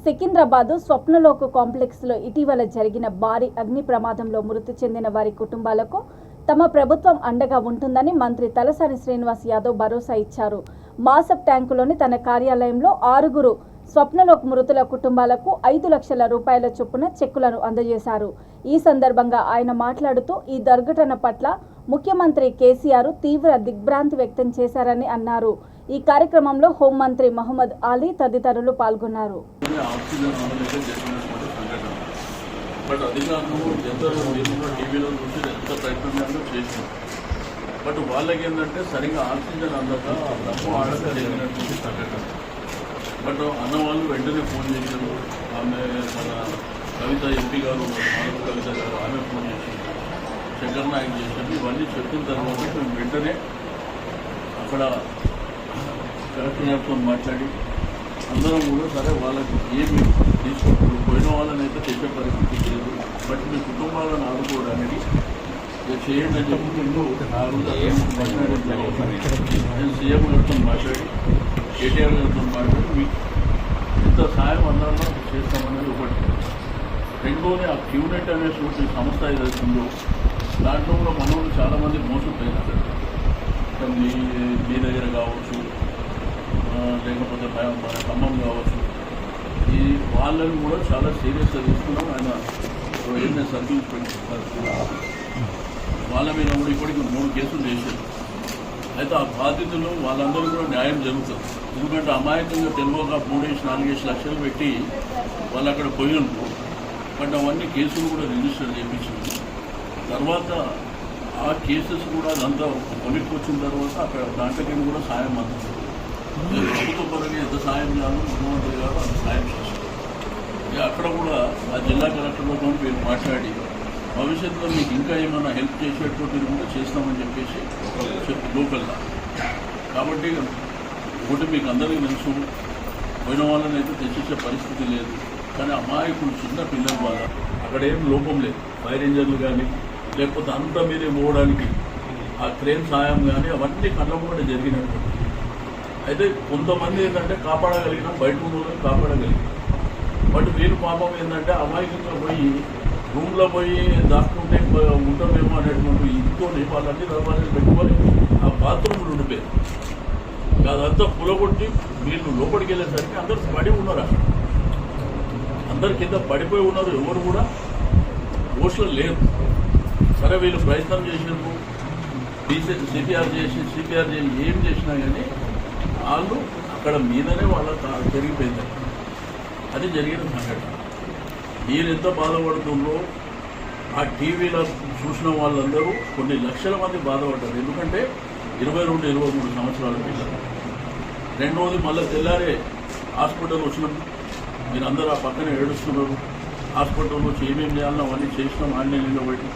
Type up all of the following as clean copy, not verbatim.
సికింద్రాబాద్ స్వప్నలోక్ కాంప్లెక్స్లో ఇటీవల జరిగిన భారీ అగ్ని ప్రమాదంలో మృతి చెందిన వారి కుటుంబాలకు తమ ప్రభుత్వం అండగా ఉంటుందని మంత్రి తలసాని శ్రీనివాస్ యాదవ్ భరోసా ఇచ్చారు. మాసప్ ట్యాంకులోని తన కార్యాలయంలో 6 స్వప్నలోక్ మృతుల కుటుంబాలకు 5 లక్షల రూపాయల చొప్పున చెక్కులను అందజేశారు. ఈ సందర్భంగా ఆయన మాట్లాడుతూ ఈ దుర్ఘటన పట్ల ముఖ్యమంత్రి కేసీఆర్ తీవ్ర దిగ్భ్రాంతి వ్యక్తం చేశారని అన్నారు. ఈ కార్యక్రమంలో హోంమంత్రి మహమ్మద్ అలీ తదితరులు పాల్గొన్నారు. బట్ వాళ్ళకి ఏంటంటే సరిగ్గా ఆక్సిజన్ అందక డబ్బు ఆడక జరిగినటువంటి సంఘటన. బట్ అన్న వాళ్ళు వెంటనే ఫోన్ చేశారు. ఆమె మన కవిత ఎంపీ గారు మాధవ కవిత గారు ఆమె ఫోన్ చేసింది, శంకర్ నాయక్ చేసింది. ఇవన్నీ చెప్పిన తర్వాత మేము వెంటనే అక్కడ కలెక్టర్ గారితో మాట్లాడి అందరం కూడా సరే వాళ్ళకి ఏమి తీసుకుంటారు, పోయిన వాళ్ళని అయితే తెచ్చే పరిస్థితి లేదు, బట్ మీ కుటుంబాలను ఆదుకోవడానికి చేయండి అని చెప్పి నేను సీఎం గారితో మాట్లాడి కేటీఆర్ గారితో మాట్లాడి మీకు ఎంత సాయం అన్నారో చేస్తామనేది ఒకటి. రెండోది ఆ క్యూనెట్ అనే సంస్థ ఏదైతుందో దాంట్లో కూడా మనోళ్ళు చాలామంది మోసపోయినారు. మీ దగ్గర కావచ్చు, లేకపోతే మన ఖమ్మం కావచ్చు, ఈ వాళ్ళని కూడా చాలా సీరియస్గా తీసుకున్నాం. ఆయన ఏదైనా సర్వీస్ పెట్టుకున్నారు, వాళ్ళ మీద కూడా ఇప్పటికి 3 కేసులు చేశారు. అయితే ఆ బాధితులు వాళ్ళందరూ కూడా న్యాయం జరుగుతుంది. ఎందుకంటే అమాయకంగా తెలివగా 3-4 లక్షలు పెట్టి వాళ్ళు అక్కడ పోయినప్పుడు బట్ అవన్నీ కేసులు కూడా రిజిస్టర్ చేయించింది. తర్వాత ఆ కేసెస్ కూడా అదంతా కొలిక్కి వచ్చిన తర్వాత అక్కడ దాంట్లోకి కూడా సాయం అందుతుంది. ప్రభుత్వ పరంగా ఎంత సాయం చేయాలో ముఖ్యమంత్రి గారు అంత సాయం చేశారు. అక్కడ కూడా ఆ జిల్లా కలెక్టర్లతో మీరు మాట్లాడి భవిష్యత్తులో మీకు ఇంకా ఏమైనా హెల్ప్ చేసేటువంటిది కూడా చేస్తామని చెప్పేసి చెప్పి లోకల్గా. కాబట్టి ఒకటి మీకు అందరికీ తెలుసు, పోయిన వాళ్ళని అయితే తెచ్చిచ్చే పరిస్థితి లేదు. కానీ అమాయకులు చిన్న పిల్లల వల్ల అక్కడ ఏం లోపం లేదు. ఫైర్ ఇంజన్లు కానీ లేకపోతే అంతా మీదే పోవడానికి ఆ క్రేన్ సాయం కానీ అవన్నీ కళ్ళకుండా జరిగినట్టు. అయితే కొంతమంది ఏంటంటే కాపాడగలిగినాం, బయట ఉన్న కాపాడగలిగినాం. బట్ వీళ్ళు పాపం ఏంటంటే అమాయకంగా పోయి రూమ్లో పోయి దాక్కుంటే ఉంటామేమో అనేటువంటి ఇంట్లోని వాళ్ళన్నీ దర్వాజాలు పెట్టుకొని ఆ బాత్రూమ్లు ఉండిపోయారు. అదంతా పులగొట్టి వీళ్ళు లోపలికి వెళ్ళేసరికి అందరు పడి ఉన్నారు. అందరి కింద పడిపోయి ఉన్నారు, ఎవరు కూడా పోస్టులు లేరు. సరే వీళ్ళు ప్రయత్నం చేసినప్పుడు సిపిఆర్ చేసి ఏం చేసినా కానీ వాళ్ళు అక్కడ మీదనే వాళ్ళ జరిగిపోయింది. అది జరిగిన సంఘటన. మీరు ఎంత బాధపడుతుందో ఆ టీవీలో చూసిన వాళ్ళందరూ కొన్ని లక్షల మంది బాధపడ్డారు. ఎందుకంటే 22-23 సంవత్సరాల పిల్లలు. రెండవది మళ్ళీ తెల్లారే హాస్పిటల్ వచ్చినాం, మీరందరూ ఆ పక్కనే ఏడుస్తున్నారు. హాస్పిటల్లో వచ్చి ఏమేమి చేయాలన్నా అవన్నీ చేసినాం ఆన్లైన్లో పెట్టి.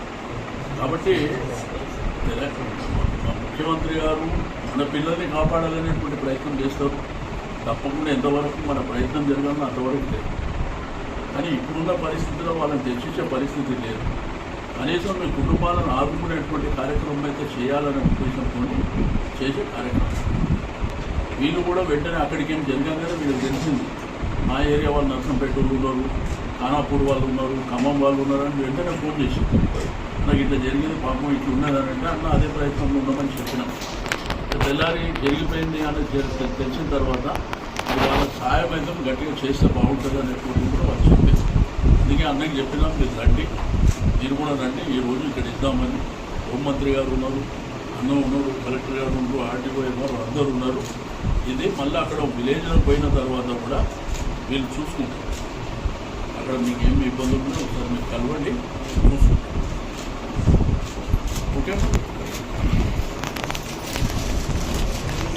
కాబట్టి ముఖ్యమంత్రి గారు మన పిల్లల్ని కాపాడాలనేటువంటి ప్రయత్నం చేస్తారు. తప్పకుండా ఎంతవరకు మన ప్రయత్నం జరగాలో అంతవరకు లేదు. కానీ ఇప్పుడున్న పరిస్థితిలో వాళ్ళని తెచ్చిచ్చే పరిస్థితి లేదు. కనీసం మీ కుటుంబాలను ఆదుకునేటువంటి కార్యక్రమం అయితే చేయాలనే ఉద్దేశంతో చేసే కార్యక్రమం. వీళ్ళు కూడా వెంటనే అక్కడికి ఏం జరగగానే వీళ్ళకి తెలిసింది, మా ఏరియా వాళ్ళు నర్సంపేట ఉన్నారు, ఖానాపూర్ వాళ్ళు ఉన్నారు, ఖమ్మం వాళ్ళు ఉన్నారు అని వెంటనే ఫోన్ చేసి నాకు ఇట్లా జరిగింది, పాపం ఇట్లా ఉన్నదని అంటే అన్న అదే ప్రయత్నంలో ఉన్నామని చెప్పినాం. తెల్లారి జరిగిపోయింది అని తెలిసిన తర్వాత వాళ్ళ సాయం అయితే గట్టిగా చేస్తే బాగుంటుంది అనేటువంటి కూడా వాళ్ళు చెప్పింది. అందుకే అన్నకి చెప్పినాం, మీరు రండి, మీరు కూడా రండి, ఈరోజు ఇక్కడ ఇద్దామని. హోంమంత్రి గారు ఉన్నారు, అన్న ఉన్నారు, కలెక్టర్ గారు ఉన్నారు, ఆర్టీఓ ఉన్నారు, అందరూ ఉన్నారు. ఇది మళ్ళీ అక్కడ విలేజ్లో పోయిన తర్వాత కూడా వీళ్ళు చూసుకుంటారు. అక్కడ మీకు ఏమి ఇబ్బందులు ఉంటే ఒకసారి మీరు కలవండి, చూసుకుంటారు. ఓకే.